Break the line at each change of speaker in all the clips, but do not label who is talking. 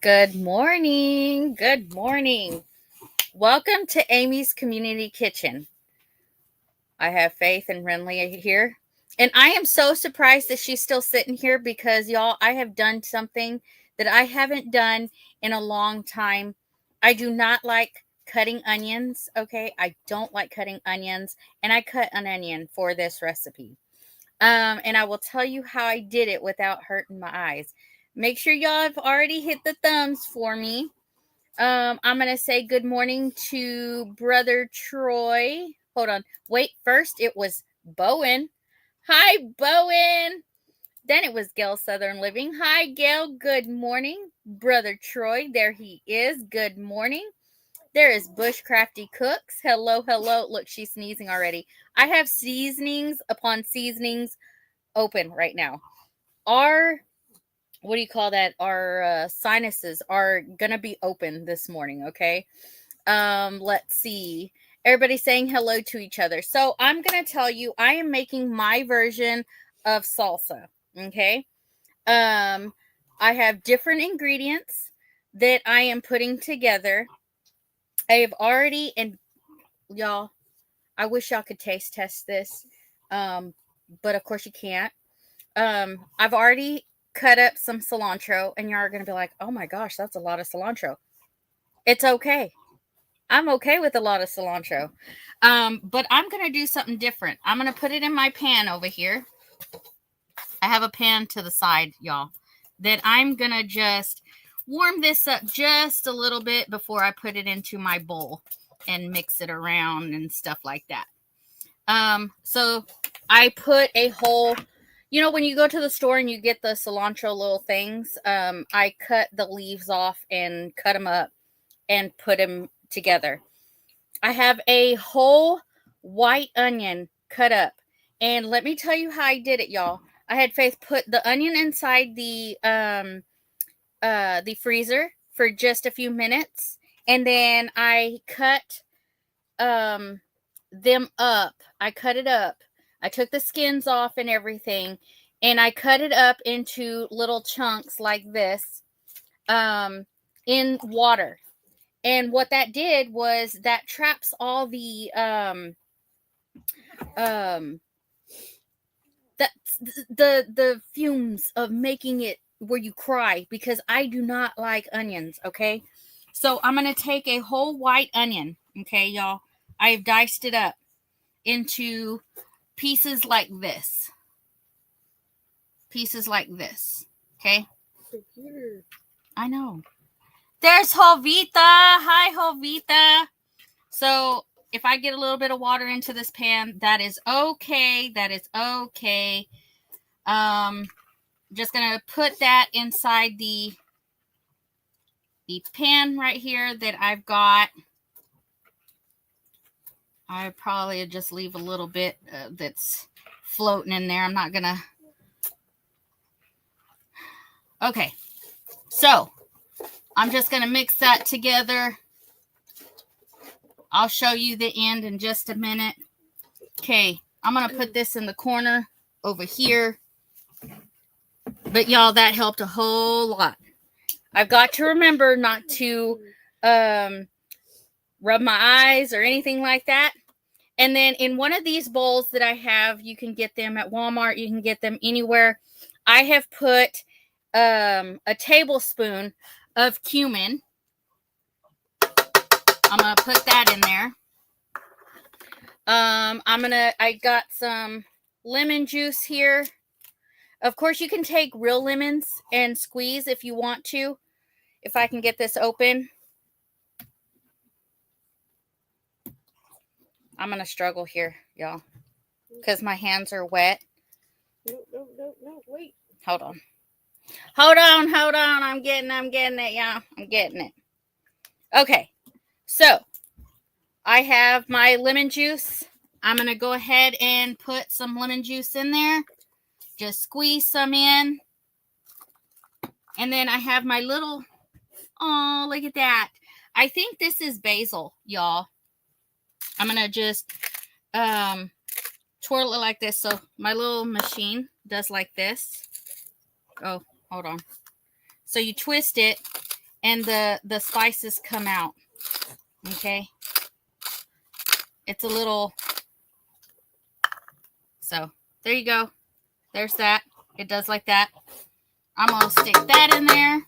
Good morning. Good morning. Welcome to Amy's Community Kitchen. I have Faith and Renly here. And I am so surprised that she's still sitting here because, y'all, I have done something that I haven't done in a long time. I do not like cutting onions, okay? I don't like cutting onions. And I cut an onion for this recipe. And I will tell you how I did it without hurting my eyes. Make sure y'all have already hit the thumbs for me. I'm going to say good morning to Brother Troy. Hold on. Wait, first it was Bowen. Hi, Bowen. Then it was Gail Southern Living. Hi, Gail. Good morning. Brother Troy, there he is. Good morning. There is Bushcrafty Cooks. Hello, hello. Look, she's sneezing already. I have seasonings upon seasonings open right now. Our sinuses are gonna be open this morning. Okay. Let's see. Everybody's saying hello to each other. So I'm gonna tell you, I am making my version of salsa. Okay. I have different ingredients that I am putting together. I have already, and y'all, I wish y'all could taste test this. But of course you can't. I've already cut up some cilantro, and you're going to be like, oh my gosh, that's a lot of cilantro. It's okay. I'm okay with a lot of cilantro. But I'm going to do something different. I'm going to put it in my pan over here. I have a pan to the side, y'all, that I'm going to just warm this up just a little bit before I put it into my bowl and mix it around and stuff like that. So I put a whole, when you go to the store and you get the cilantro little things, I cut the leaves off and cut them up and put them together. I have a whole white onion cut up. And let me tell you how I did it, y'all. I had Faith put the onion inside the freezer for just a few minutes. And then I cut them up. I cut it up. I took the skins off and everything, and I cut it up into little chunks like this in water. And what that did was that traps all the the fumes of making it where you cry, because I do not like onions, okay? So I'm going to take a whole white onion, okay, y'all? I've diced it up into pieces like this. Pieces like this. Okay? Computer. I know. There's Jovita. Hi, Jovita. So if I get a little bit of water into this pan, that is okay. That is okay. Just gonna put that inside the pan right here that I've got. I probably just leave a little bit that's floating in there. I'm not gonna. Okay, so I'm just gonna mix that together. I'll show you the end in just a minute. Okay, I'm gonna put this in the corner over here. But y'all, that helped a whole lot. I've got to remember not to rub my eyes or anything like that. And then in one of these bowls that I have, you can get them at Walmart, you can get them anywhere. I have put a tablespoon of cumin. I'm going to put that in there. I got some lemon juice here. Of course, you can take real lemons and squeeze if you want to. If I can get this open. I'm going to struggle here, y'all, because my hands are wet.
No, wait.
Hold on. I'm getting it, y'all. I'm getting it. Okay, so I have my lemon juice. I'm going to go ahead and put some lemon juice in there. Just squeeze some in. And then I have my little, oh, look at that. I think this is basil, y'all. I'm going to just twirl it like this. So my little machine does like this. Oh, hold on. So you twist it and the spices come out. Okay. It's a little, so there you go. There's that. It does like that. I'm going to stick that in there.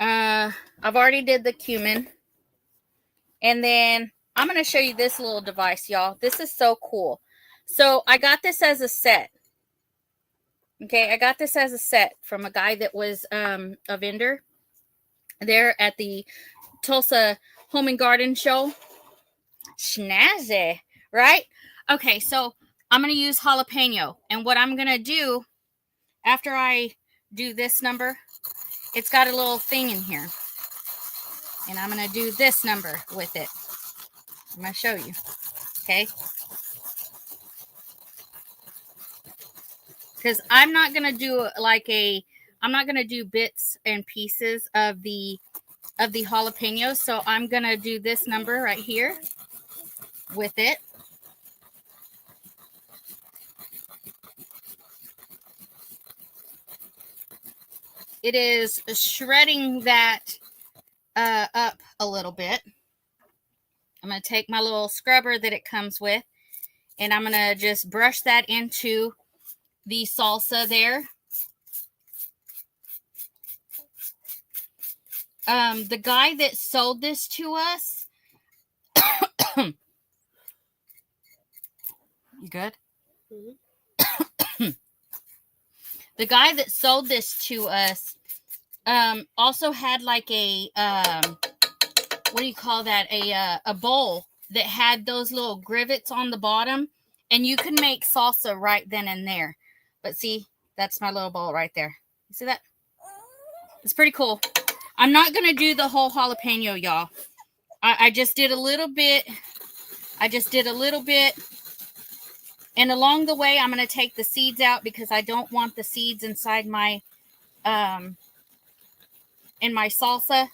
I've already did the cumin. And then I'm going to show you this little device, y'all. This is so cool. So I got this as a set. Okay, I got this as a set from a guy that was a vendor there at the Tulsa Home and Garden Show. Snazzy, right? Okay, so I'm going to use jalapeno. And what I'm going to do after I do this number, it's got a little thing in here. And I'm going to do this number with it. I'm going to show you. Okay. Because I'm not going to do I'm not going to do bits and pieces of the jalapenos. So I'm going to do this number right here with it. It is shredding that up a little bit. I'm going to take my little scrubber that it comes with, and I'm going to just brush that into the salsa there. The guy that sold this to us, you good? Mm-hmm. The guy that sold this to us also had like a what do you call that? A bowl that had those little rivets on the bottom, and you can make salsa right then and there. But see, that's my little bowl right there. You see that? It's pretty cool. I'm not gonna do the whole jalapeno, y'all. I just did a little bit. And along the way, I'm going to take the seeds out because I don't want the seeds inside my, in my salsa.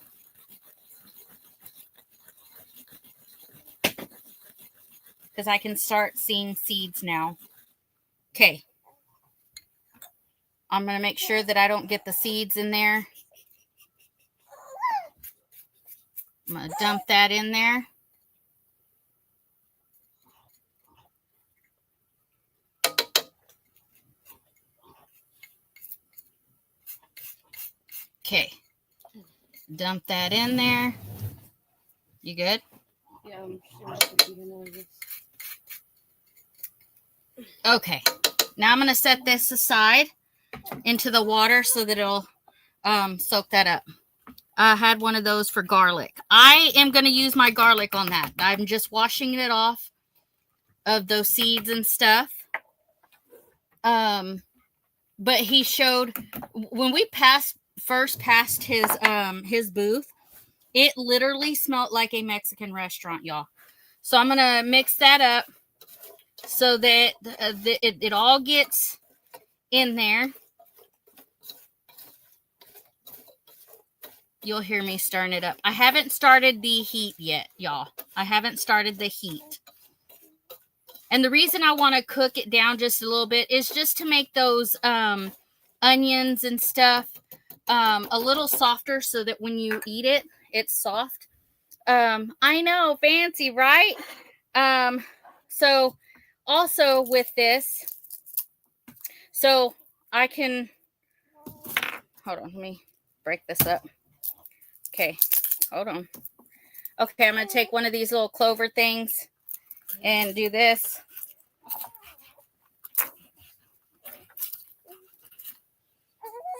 Because I can start seeing seeds now. Okay. I'm going to make sure that I don't get the seeds in there. I'm going to dump that in there. Okay. Dump that in there. You good?
Yeah,
okay. Now I'm going to set this aside into the water so that it'll soak that up. I had one of those for garlic. I am going to use my garlic on that. I'm just washing it off of those seeds and stuff. But he showed when we first passed his booth, it literally smelled like a Mexican restaurant, y'all. So I'm gonna mix that up so that it all gets in there. You'll hear me stirring it up. I haven't started the heat yet, y'all. I haven't started the heat. And the reason I want to cook it down just a little bit is just to make those onions and stuff a little softer so that when you eat it, it's soft. I know, fancy, right? So also with this, so I can, hold on, let me break this up. Okay, hold on. Okay, I'm going to take one of these little clover things and do this.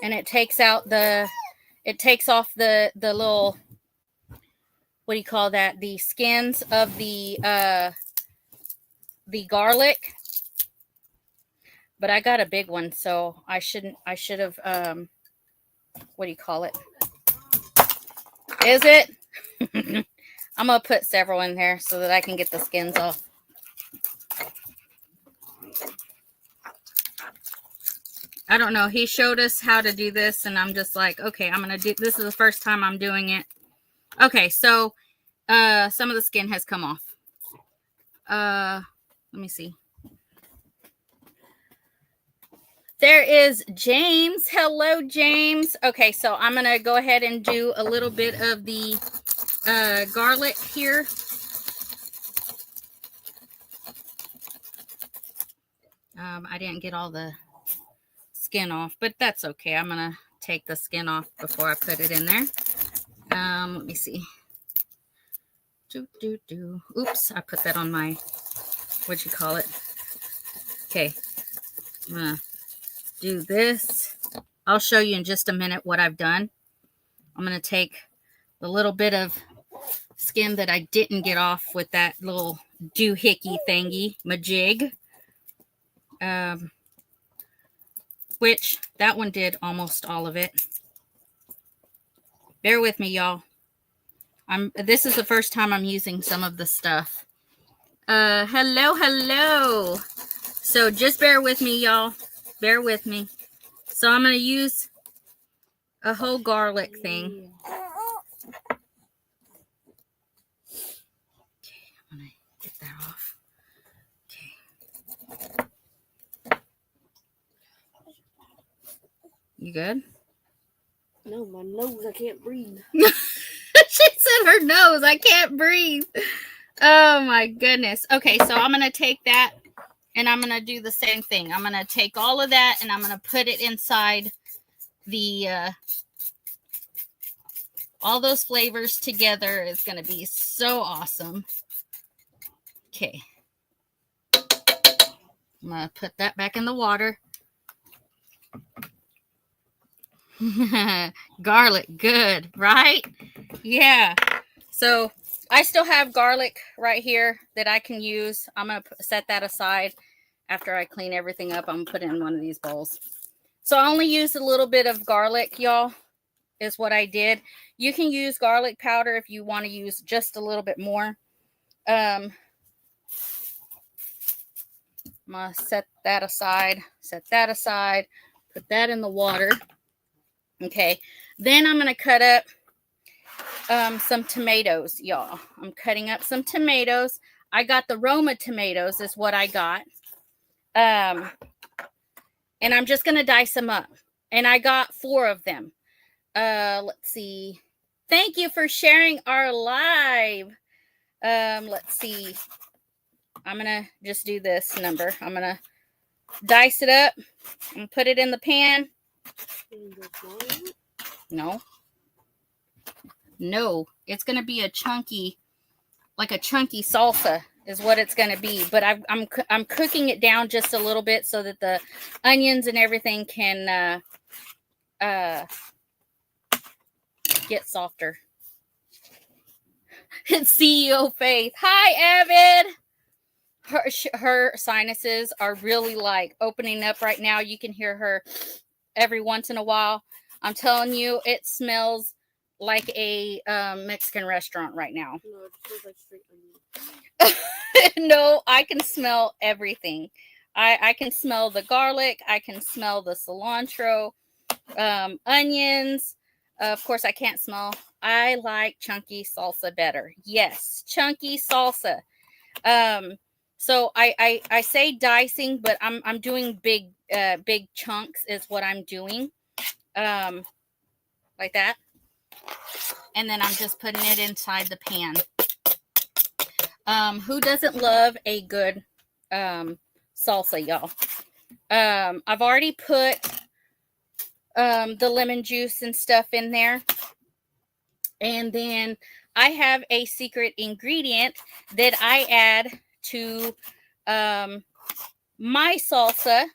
And it takes off the little, what do you call that? The skins of the garlic. But I got a big one, so I should have, what do you call it? Is it? I'm going to put several in there so that I can get the skins off. I don't know. He showed us how to do this, and I'm just like, okay, I'm going to do, this is the first time I'm doing it. Okay, so some of the skin has come off. Let me see. There is James. Hello, James. Okay, so I'm going to go ahead and do a little bit of the garlic here. I didn't get all the skin off, but that's okay. I'm going to take the skin off before I put it in there. Let me see. Oops, I put that on my, what you call it? Okay, I'm going to do this. I'll show you in just a minute what I've done. I'm going to take the little bit of skin that I didn't get off with that little doohickey thingy, majig. Which that one did almost all of it. Bear with me, y'all. This is the first time I'm using some of the stuff. Hello. So just bear with me, y'all. Bear with me. So I'm going to use a whole garlic thing. Okay, I'm going to get that off. Okay. You good?
No, my nose, I can't breathe.
She said her nose, I can't breathe. Oh my goodness. Okay, so I'm going to take that and I'm going to do the same thing. I'm going to take all of that and I'm going to put it inside the, all those flavors together is going to be so awesome. Okay. I'm going to put that back in the water. Garlic, good, right? Yeah. So I still have garlic right here that I can use. I'm going to set that aside after I clean everything up. I'm going to put it in one of these bowls. So I only used a little bit of garlic, y'all, is what I did. You can use garlic powder if you want to use just a little bit more. I'm going to set that aside, put that in the water. Okay, then I'm going to cut up some tomatoes, y'all. I'm cutting up some tomatoes. I got the Roma tomatoes is what I got. And I'm just going to dice them up. And I got 4 of them. Let's see. Thank you for sharing our live. Let's see. I'm going to just do this number. I'm going to dice it up and put it in the pan. No, it's going to be a chunky, like a chunky salsa is what it's going to be. But I'm cooking it down just a little bit so that the onions and everything can get softer. It's CEO Faith. Hi, Evan. Her sinuses are really like opening up right now. You can hear her every once in a while. I'm telling you, it smells like a Mexican restaurant right now.
No, it smells like straight onion.
No, I can smell everything. I can smell the garlic. I can smell the cilantro, onions. Of course, I can't smell. I like chunky salsa better. Yes, chunky salsa. So I say dicing, but I'm doing big chunks is what I'm doing. Like that. And then I'm just putting it inside the pan. Who doesn't love a good salsa, y'all? I've already put the lemon juice and stuff in there. And then I have a secret ingredient that I add to my salsa.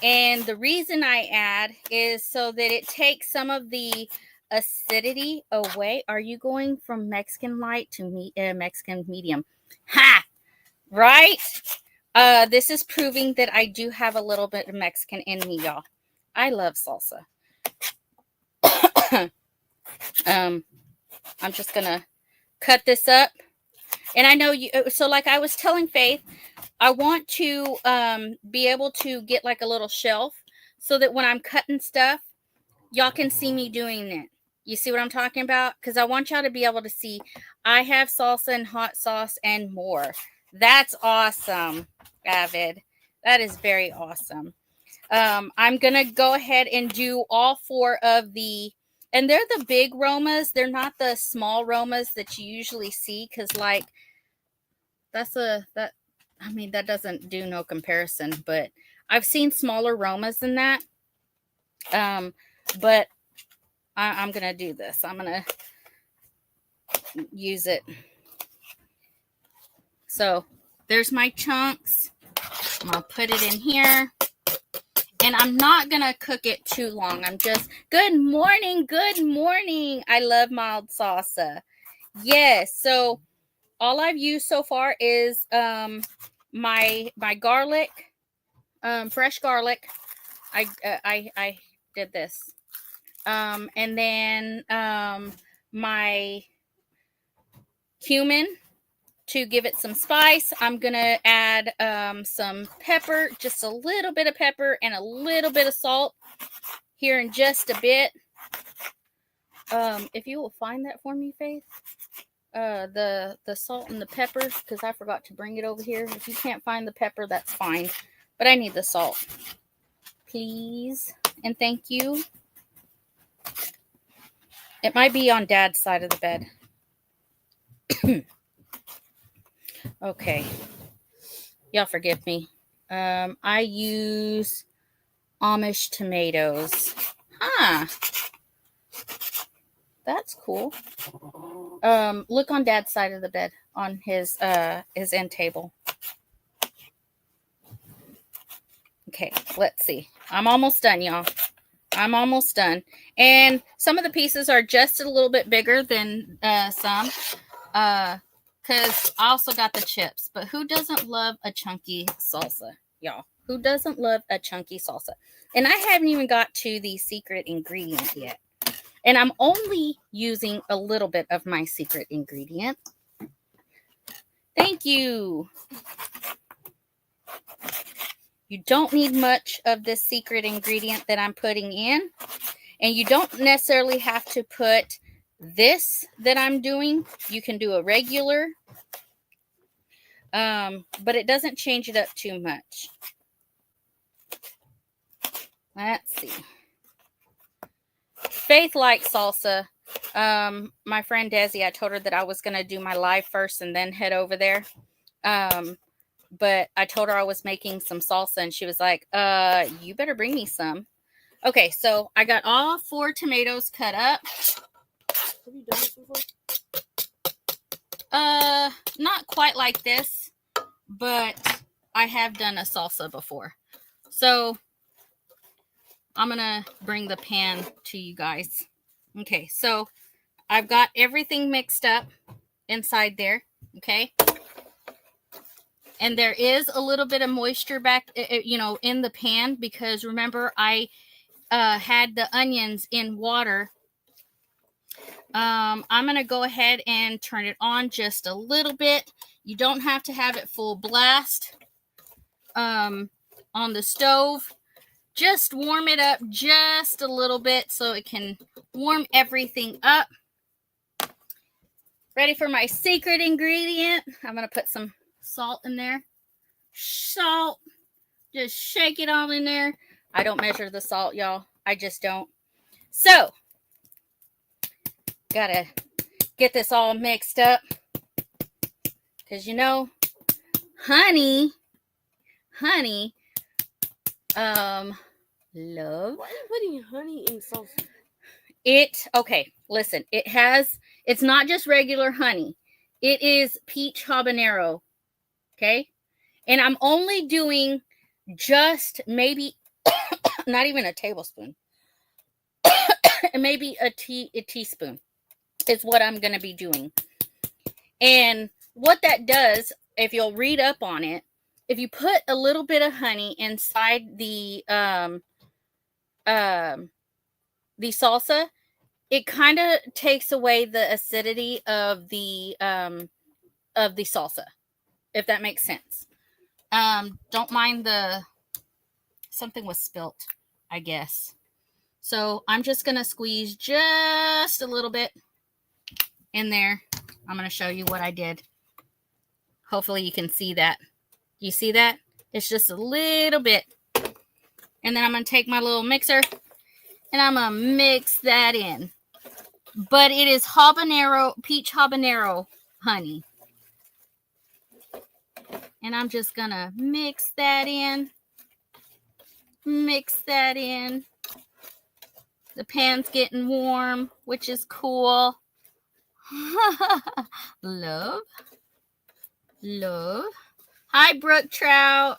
And the reason I add is so that it takes some of the acidity away. Are you going from Mexican light to Mexican medium? Ha! Right? This is proving that I do have a little bit of Mexican in me, y'all. I love salsa. I'm just gonna cut this up. And I know you, so like I was telling Faith, I want to be able to get like a little shelf so that when I'm cutting stuff, y'all can see me doing it. You see what I'm talking about? Because I want y'all to be able to see I have salsa and hot sauce and more. That's awesome, Avid. That is very awesome. I'm going to go ahead and do all 4 of the, and they're the big Romas. They're not the small Romas that you usually see because like that doesn't do no comparison, but I've seen smaller Romas than that. But I'm going to do this. I'm going to use it. So there's my chunks. I'm going to put it in here. And I'm not going to cook it too long. I'm just, good morning. Good morning. I love mild salsa. Yes. So all I've used so far is my garlic, fresh garlic. I did this. And then my cumin to give it some spice. I'm going to add some pepper, just a little bit of pepper and a little bit of salt here in just a bit. If you will find that for me, Faith, the salt and the pepper, because I forgot to bring it over here. If you can't find the pepper, that's fine, but I need the salt, please, and thank you. It might be on Dad's side of the bed. Okay, y'all forgive me. I use Amish tomatoes. That's cool. Look on Dad's side of the bed on his end table. Okay, let's see. I'm almost done, y'all. I'm almost done. And some of the pieces are just a little bit bigger than some. Because I also got the chips. But who doesn't love a chunky salsa, y'all? Who doesn't love a chunky salsa? And I haven't even got to the secret ingredient yet. And I'm only using a little bit of my secret ingredient. Thank you. You don't need much of this secret ingredient that I'm putting in. And you don't necessarily have to put this that I'm doing. You can do a regular. But it doesn't change it up too much. Let's see. Faith likes salsa. My friend Desi, I told her that I was going to do my live first and then head over there. But I told her I was making some salsa and she was like, you better bring me some. Okay, so I got all 4 tomatoes cut up.
Have you done this before?
Not quite like this, but I have done a salsa before. So I'm going to bring the pan to you guys. Okay, so I've got everything mixed up inside there, okay? And there is a little bit of moisture back, in the pan because remember I had the onions in water. I'm going to go ahead and turn it on just a little bit. You don't have to have it full blast on the stove. Just warm it up just a little bit so it can warm everything up. Ready for my secret ingredient. I'm going to put some salt in there. Salt. Just shake it all in there. I don't measure the salt, y'all. I just don't. So, gotta get this all mixed up. Because, honey, love.
Why are you putting honey in salsa?
Okay, listen, it has It's not just regular honey. It is peach habanero. Okay. And I'm only doing just maybe not even a tablespoon. Maybe a teaspoon is what I'm going to be doing. And what that does, if you'll read up on it, if you put a little bit of honey inside the salsa, it kind of takes away the acidity of the salsa, if that makes sense. Don't mind something was spilt, I guess. So I'm just going to squeeze just a little bit in there. I'm going to show you what I did. Hopefully you can see that. You see that? It's just a little bit. And then I'm going to take my little mixer and I'm going to mix that in. But it is peach habanero honey. And I'm just going to mix that in. Mix that in. The pan's getting warm, which is cool. Love. Love. Hi, Brook Trout.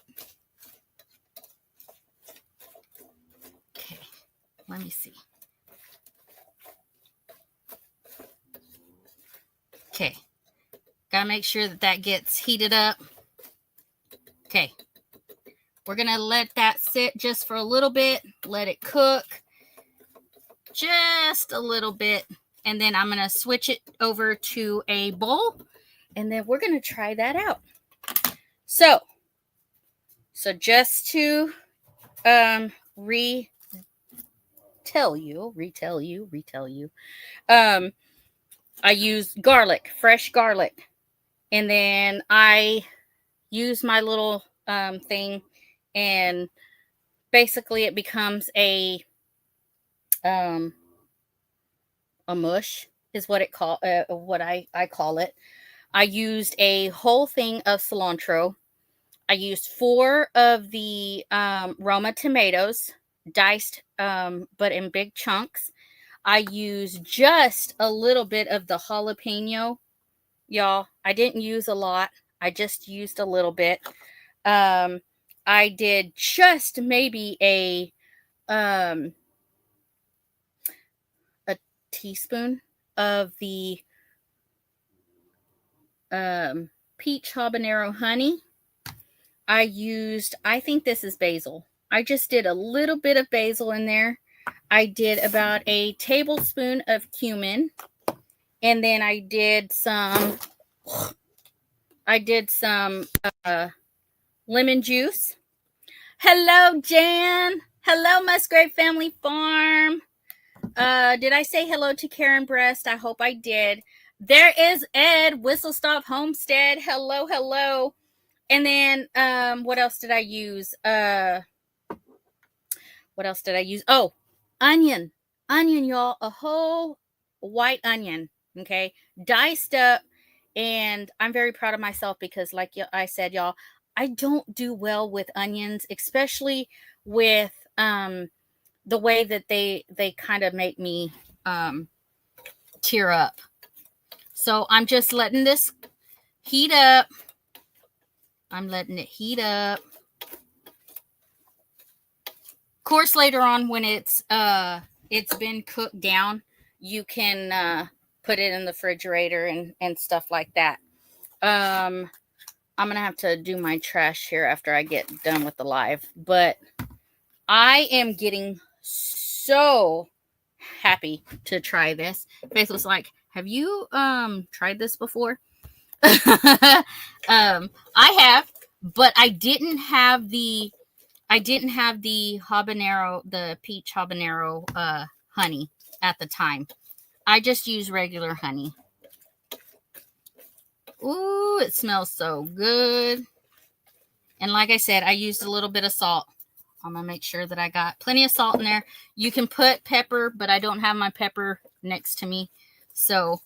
Okay, let me see. Okay, gotta make sure that gets heated up. Okay, we're gonna let that sit just for a little bit, let it cook just a little bit, and then I'm gonna switch it over to a bowl, and then we're gonna try that out. So just to retell you, I used garlic, fresh garlic, and then I use my little thing, and basically it becomes a mush is what I call it. I used a whole thing of cilantro. I used 4 of the Roma tomatoes, diced but in big chunks. I used just a little bit of the jalapeno. Y'all, I didn't use a lot. I just used a little bit. I did just maybe a teaspoon of the peach habanero honey. I think this is basil. I just did a little bit of basil in there. I did about a tablespoon of cumin. And then I did some lemon juice. Hello, Jan. Hello, Musgrave Family Farm. Did I say hello to Karen Breast? I hope I did. There is Ed, Whistle Stop Homestead. Hello, hello. And then what else did I use? Oh, onion. Onion, y'all. A whole white onion. Okay. Diced up. And I'm very proud of myself because, like I said, y'all, I don't do well with onions, especially with the way that they kind of make me tear up. So I'm just letting this heat up. I'm letting it heat up. Of course, later on when it's been cooked down, you can put it in the refrigerator and stuff like that. I'm going to have to do my trash here after I get done with the live. But I am getting so happy to try this. Faith was like, have you tried this before? I have, but I didn't have the habanero, the peach habanero honey at the time. I just used regular honey. Ooh, it smells so good. And like I said, I used a little bit of salt. I'm going to make sure that I got plenty of salt in there. You can put pepper, but I don't have my pepper next to me. So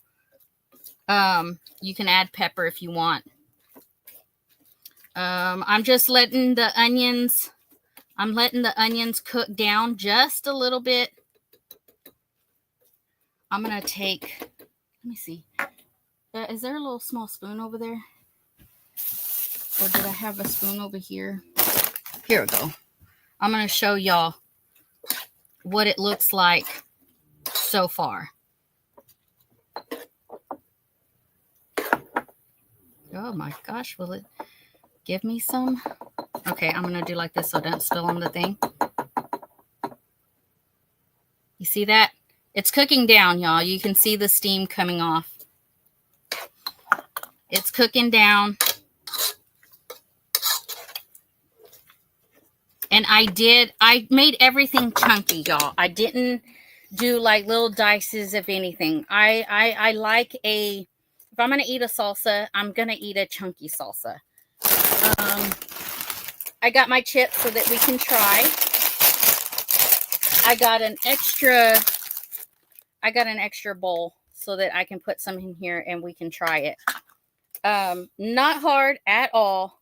you can add pepper if you want. I'm just letting the onions cook down just a little bit. I'm going to take Let me see. Is there a little small spoon over there? Or did I have a spoon over here? Here we go. I'm going to show y'all what it looks like so far. Oh my gosh, will it give me some? Okay, I'm going to do like this so it doesn't spill on the thing. You see that? It's cooking down, y'all. You can see the steam coming off. It's cooking down. And I made everything chunky, y'all. I didn't do like little dices of anything. I like if I'm going to eat a salsa, I'm going to eat a chunky salsa. I got my chips so that we can try. I got an extra bowl so that I can put some in here and we can try it. Not hard at all.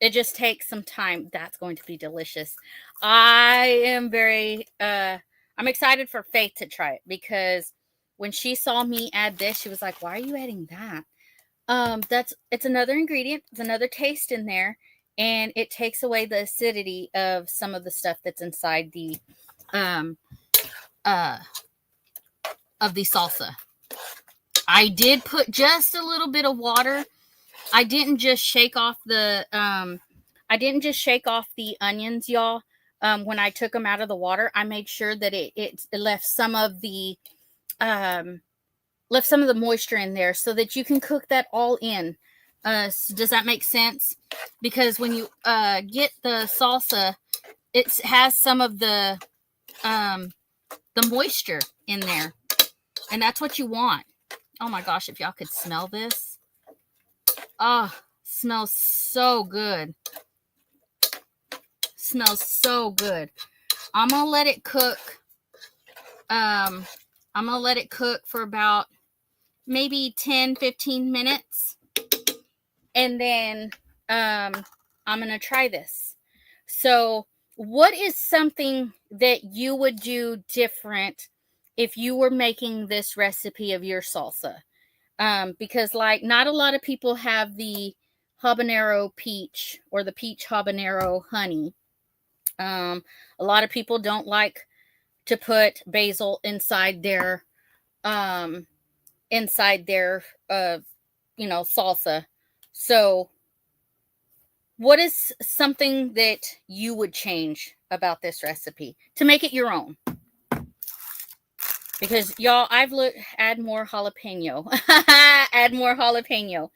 It just takes some time. That's going to be delicious. I am I'm excited for Faith to try it because when she saw me add this, she was like, "Why are you adding that?" It's another ingredient. It's another taste in there, and it takes away the acidity of some of the stuff that's inside the of the salsa. I did put just a little bit of water. I didn't just shake off the onions, y'all. When I took them out of the water, I made sure that it left some of the moisture in there so that you can cook that all in. Does that make sense? Because when you get the salsa, it has some of the moisture in there, and that's what you want. Oh my gosh, if y'all could smell this. Oh, smells so good. Smells so good. I'm going to let it cook. I'm going to let it cook for about maybe 10-15 minutes. And then I'm going to try this. So, what is something that you would do different if you were making this recipe of your salsa? Because like not a lot of people have the habanero peach or the peach habanero honey. A lot of people don't like to put basil inside their salsa. So what is something that you would change about this recipe to make it your own? Because y'all, add more jalapeno. Add more jalapeno.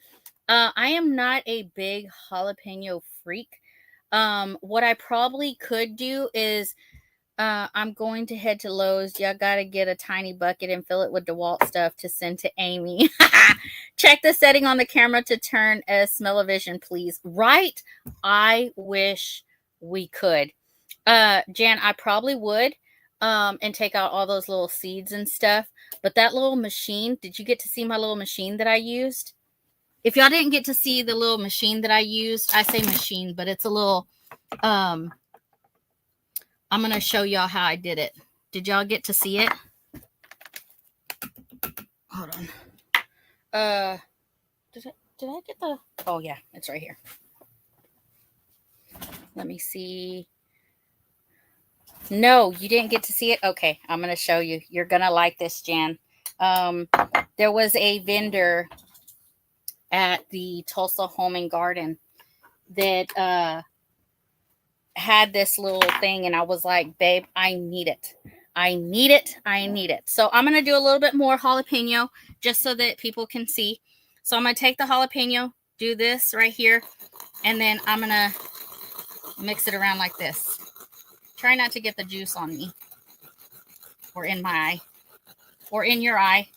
I am not a big jalapeno freak. What I probably could do is I'm going to head to Lowe's. Y'all gotta get a tiny bucket and fill it with DeWalt stuff to send to Amy. Check the setting on the camera to turn a smell-o-vision, please. Right? I wish we could. Jan, I probably would. And take out all those little seeds and stuff. But that little machine, did you get to see my little machine that I used? If y'all didn't get to see the little machine that I used, I say machine, but it's a little, I'm going to show y'all how I did it. Did y'all get to see it? Hold on. Did I get the, oh yeah, it's right here. Let me see. No, you didn't get to see it? Okay, I'm going to show you. You're going to like this, Jan. There was a vendor at the Tulsa Home and Garden that had this little thing, and I was like, babe, I need it. I need it. I need it. So I'm going to do a little bit more jalapeno just so that people can see. So I'm going to take the jalapeno, do this right here, and then I'm going to mix it around like this. Try not to get the juice on me or in my eye or in your eye.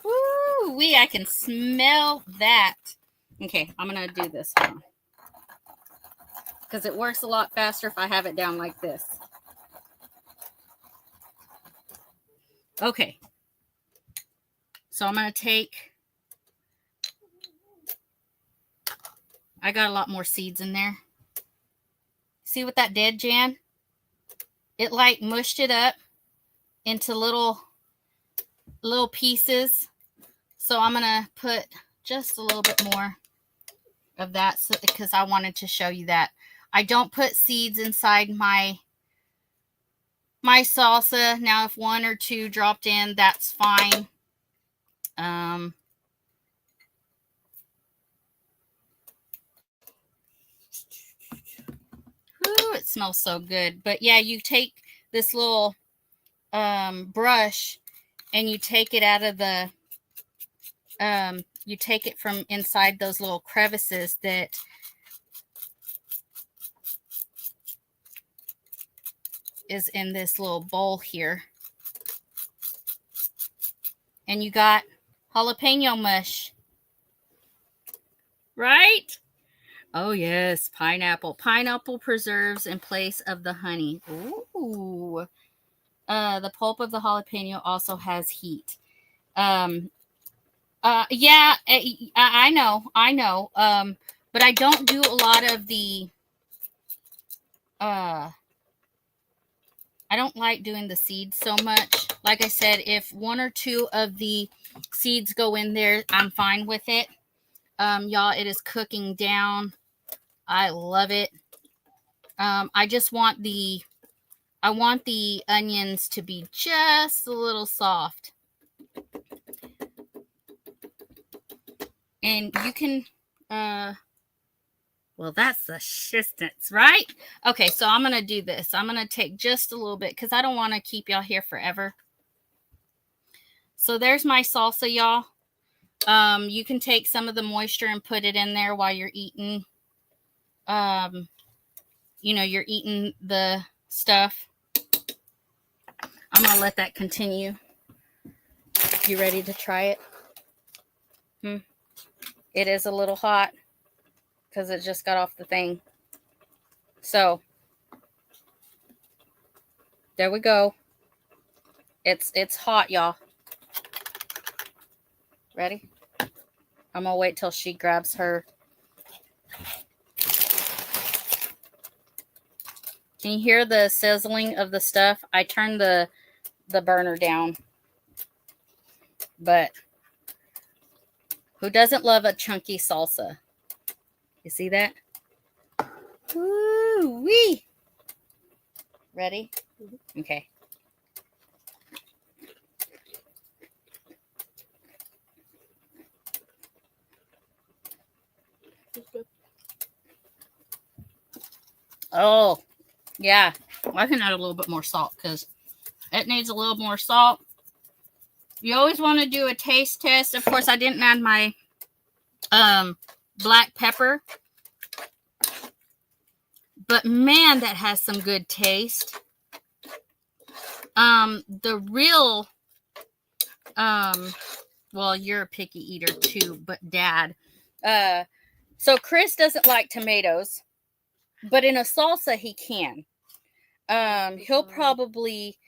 Woo wee, I can smell that. Okay, I'm going to do this. Hold on. Because it works a lot faster if I have it down like this. Okay. So I'm going to take, I got a lot more seeds in there. See what that did, Jan? It like mushed it up. into little pieces. So I'm going to put just a little bit more of that because I wanted to show you that. I don't put seeds inside my salsa. Now, if 1 or 2 dropped in, that's fine. Ooh, it smells so good. But yeah, you take this little brush and you take it out of the you take it from inside those little crevices that is in this little bowl here. And you got jalapeno mush. Right? Oh, yes. Pineapple. Pineapple preserves in place of the honey. Ooh. The pulp of the jalapeno also has heat. Yeah, I know. But I don't do a lot of the, I don't like doing the seeds so much. Like I said, if 1 or 2 of the seeds go in there, I'm fine with it. Y'all, it is cooking down. I love it. I just want the onions to be just a little soft. And you can, well, that's the assistance, right? Okay, so I'm going to do this. I'm going to take just a little bit because I don't want to keep y'all here forever. So there's my salsa, y'all. You can take some of the moisture and put it in there while you're eating. You're eating the stuff. I'm going to let that continue. You ready to try it? It is a little hot because it just got off the thing. So there we go. It's hot, y'all. Ready? I'm going to wait till she grabs her. Can you hear the sizzling of the stuff? I turned the burner down. But who doesn't love a chunky salsa? You see that? Woo-wee. Ready? Okay. Oh, yeah. I can add a little bit more salt because it needs a little more salt. You always want to do a taste test. Of course, I didn't add my black pepper. But man, that has some good taste. The real, well, you're a picky eater too, but Dad. So Chris doesn't like tomatoes, but in a salsa he can. He'll probably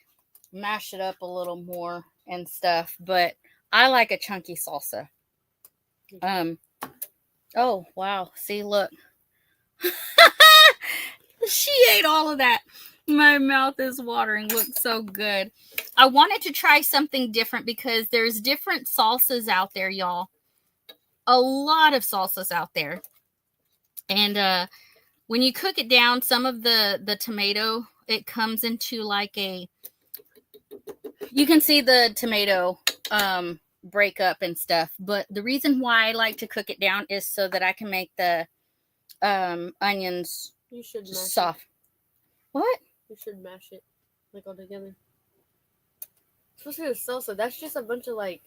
mash it up a little more and stuff, but I like a chunky salsa. Oh, wow. See, look. She ate all of that. My mouth is watering. Looks so good. I wanted to try something different because there's different salsas out there, y'all. A lot of salsas out there. And when you cook it down, some of the tomato, it comes into like a, you can see the tomato break up and stuff. But the reason why I like to cook it down is so that I can make the onions soft. What?
You should mash it like all together. Especially with salsa, that's just a bunch of like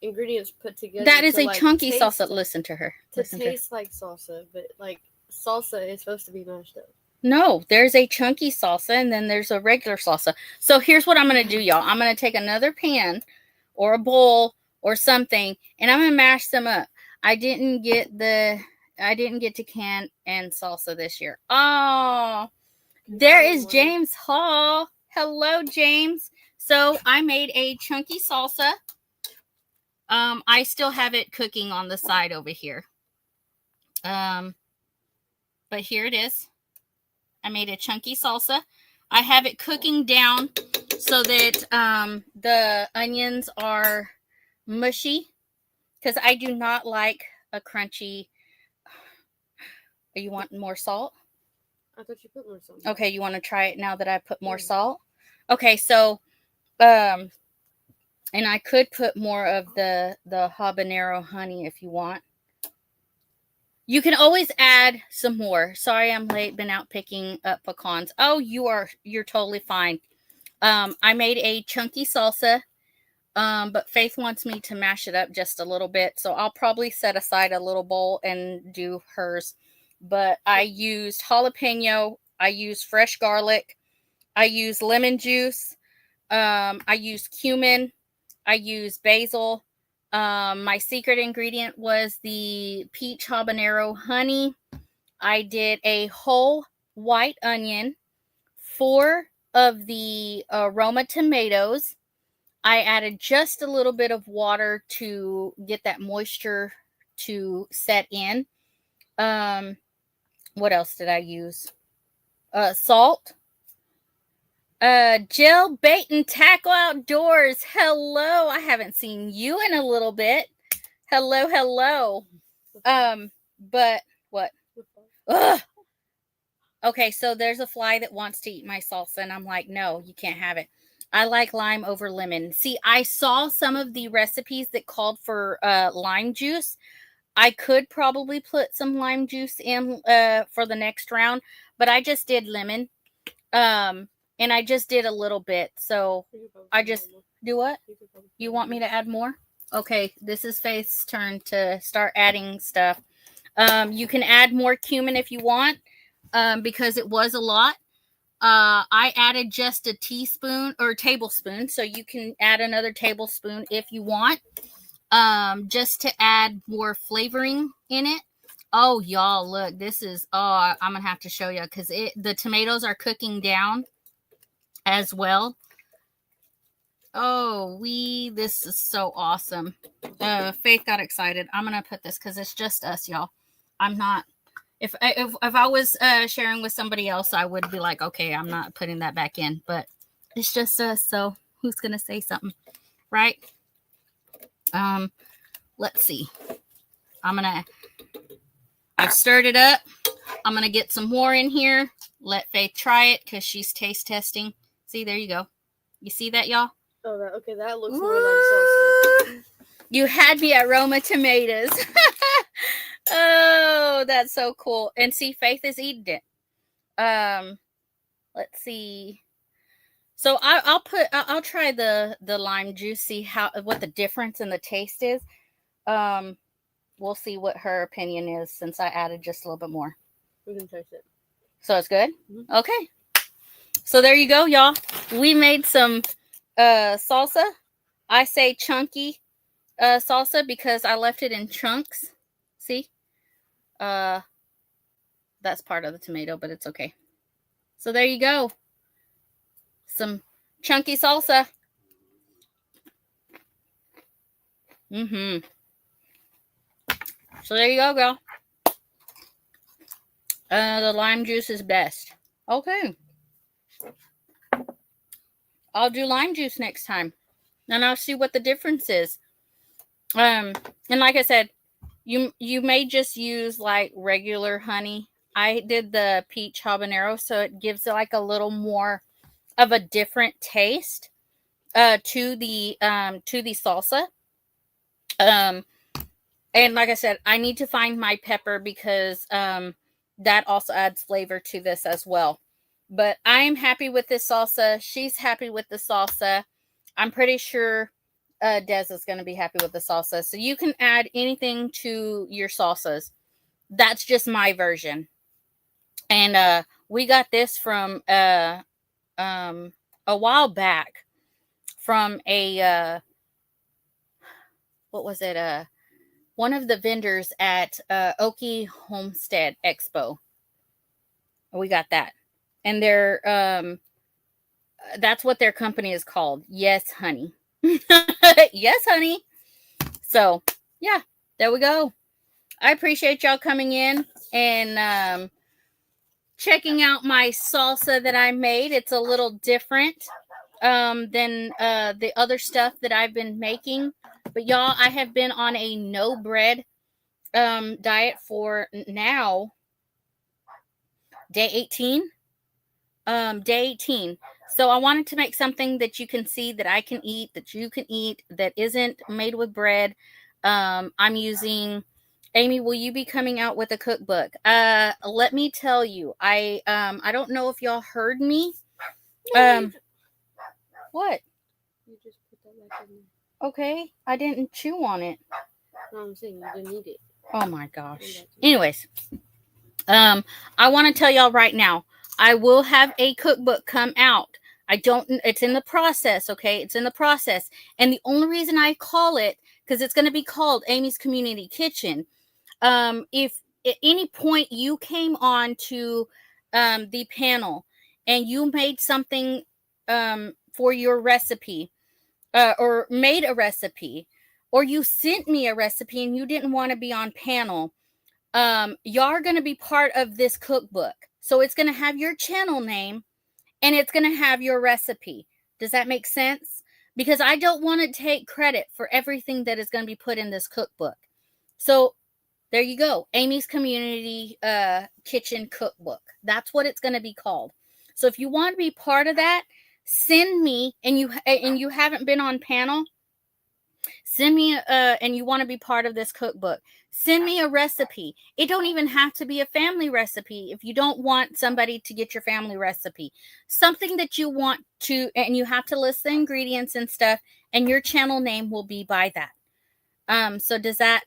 ingredients put together.
That is a chunky salsa. Listen to her.
To taste like salsa, but like salsa is supposed to be mashed up.
No, there's a chunky salsa and then there's a regular salsa. So here's what I'm going to do, y'all. I'm going to take another pan or a bowl or something, and I'm going to mash them up. I didn't get to can and salsa this year. Oh, there is James Hall. Hello, James. So I made a chunky salsa. I still have it cooking on the side over here. But here it is. I made a chunky salsa. I have it cooking down so that the onions are mushy, because I do not like a crunchy. You want more salt?
I thought you put more salt.
Okay, you want to try it now that I put more salt? Okay, so and I could put more of the habanero honey if you want. You can always add some more. Sorry, I'm late. Been out picking up pecans. Oh, you're totally fine. I made a chunky salsa. But Faith wants me to mash it up just a little bit, so I'll probably set aside a little bowl and do hers. But I used jalapeno, I used fresh garlic, I used lemon juice, I used cumin, I used basil. My secret ingredient was the peach habanero honey. I did a whole white onion, 4 of the aroma tomatoes. I added just a little bit of water to get that moisture to set in. What else did I use? Salt. Jill Bait and Tackle Outdoors. Hello. I haven't seen you in a little bit. Hello, hello. But what? Ugh. Okay, so there's a fly that wants to eat my salsa, and I'm like, no, you can't have it. I like lime over lemon. See, I saw some of the recipes that called for lime juice. I could probably put some lime juice in for the next round, but I just did lemon. And I just did a little bit. So I just do what? You want me to add more? Okay, this is Faith's turn to start adding stuff. You can add more cumin if you want, because it was a lot. I added just a teaspoon or tablespoon, so you can add another tablespoon if you want, just to add more flavoring in it. Oh, y'all, look, this is, I'm gonna have to show you, because the tomatoes are cooking down as well. Oh, this is so awesome. Faith got excited. I'm gonna put this because it's just us, y'all. I'm not. If I was sharing with somebody else, I would be like, okay, I'm not putting that back in. But it's just us, so who's gonna say something, right? Let's see. I've stirred it up. I'm gonna get some more in here. Let Faith try it because she's taste testing. See, there you go. You see that, y'all?
Oh, okay, that looks more like salsa.
You had me at Roma tomatoes. Oh, that's so cool. And see, Faith is eating it. Let's see. So I'll try the lime juice, see what the difference in the taste is. We'll see what her opinion is since I added just a little bit more.
We can taste it.
So it's good? Mm-hmm. Okay. So there you go, y'all. We made some salsa. I say chunky salsa because I left it in chunks. See? That's part of the tomato, but it's okay. So there you go. Some chunky salsa. So there you go, girl. The lime juice is best. Okay. I'll do lime juice next time. And I'll see what the difference is. And like I said, you may just use like regular honey. I did the peach habanero, so it gives it like a little more of a different taste to the salsa. And like I said, I need to find my pepper because that also adds flavor to this as well. But I'm happy with this salsa. She's happy with the salsa. I'm pretty sure Des is going to be happy with the salsa. So you can add anything to your salsas. That's just my version. And we got this from a while back from a what was it? One of the vendors at Okie Homestead Expo. We got that. And that's what their company is called. Yes, honey. Yes, honey. So, yeah, there we go. I appreciate y'all coming in and checking out my salsa that I made. It's a little different than the other stuff that I've been making. But y'all, I have been on a no bread diet for now day 18. Day 18. So I wanted to make something that you can see, that I can eat, that you can eat, that isn't made with bread. I'm using, Amy, will you be coming out with a cookbook? Let me tell you, I don't know if y'all heard me. What?
You just put that back in there.
Okay, I didn't chew on it.
No, I'm saying you didn't eat it.
Oh my gosh. Anyways, I want to tell y'all right now, I will have a cookbook come out. It's in the process, okay? It's in the process. And the only reason I call it, because it's going to be called Amy's Community Kitchen. If at any point you came on to the panel and you made something for your recipe, or made a recipe, or you sent me a recipe and you didn't want to be on panel, y'all are going to be part of this cookbook. So it's going to have your channel name and it's going to have your recipe. Does that make sense? Because I don't want to take credit for everything that is going to be put in this cookbook. So there you go. Amy's Community Kitchen Cookbook. That's what it's going to be called. So if you want to be part of that, send me, and you haven't been on panel, send me and you want to be part of this cookbook, send me a recipe. It don't even have to be a family recipe. If you don't want somebody to get your family recipe, something that you want to, and you have to list the ingredients and stuff, and your channel name will be by that. So does that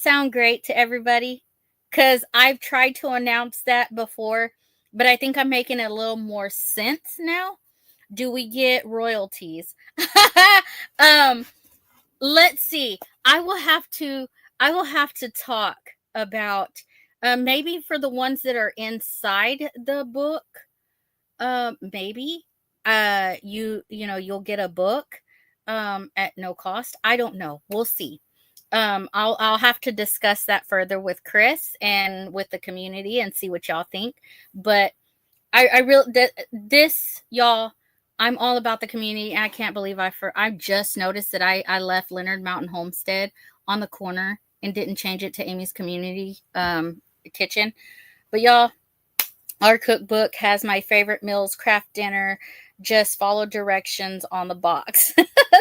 sound great to everybody? Because I've tried to announce that before, but I think I'm making it a little more sense now. Do we get royalties? Let's see. I will have to talk about maybe for the ones that are inside the book. Maybe you'll get a book at no cost. I don't know. We'll see. I'll have to discuss that further with Chris and with the community and see what y'all think. But I really, this, y'all, I'm all about the community. I can't believe I just noticed that I left Leonard Mountain Homestead on the corner and didn't change it to Amy's Community Kitchen. But y'all, our cookbook has my favorite meals, craft dinner. Just follow directions on the box.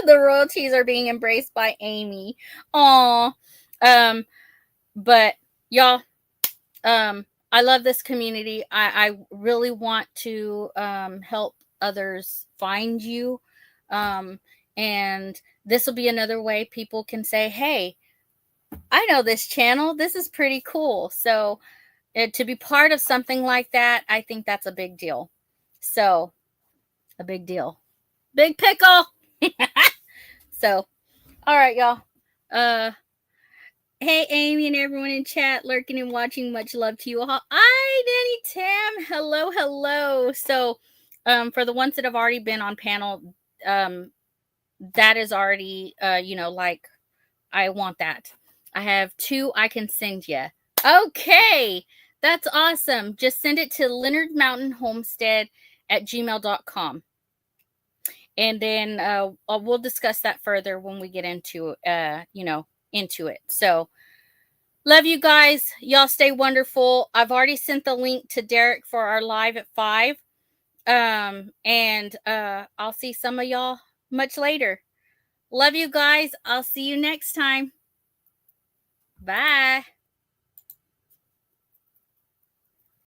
The royalties are being embraced by Amy. Aw. But y'all, I love this community. I really want to help others find you. And this will be another way people can say, hey, I know this channel. This is pretty cool. So to be part of something like that, I think that's a big deal. So a big deal. Big pickle. So, all right, y'all. Hey, Amy and everyone in chat, lurking and watching. Much love to you all. Hi, Danny Tam. Hello, hello. So, for the ones that have already been on panel, that is already, like, I want that. I have 2 I can send you. Okay, that's awesome. Just send it to Leonard Mountain Homestead at gmail.com. And then we'll discuss that further when we get into, into it. So, love you guys. Y'all stay wonderful. I've already sent the link to Derek for our live at 5. And I'll see some of y'all much later. Love you guys. I'll see you next time. Bye.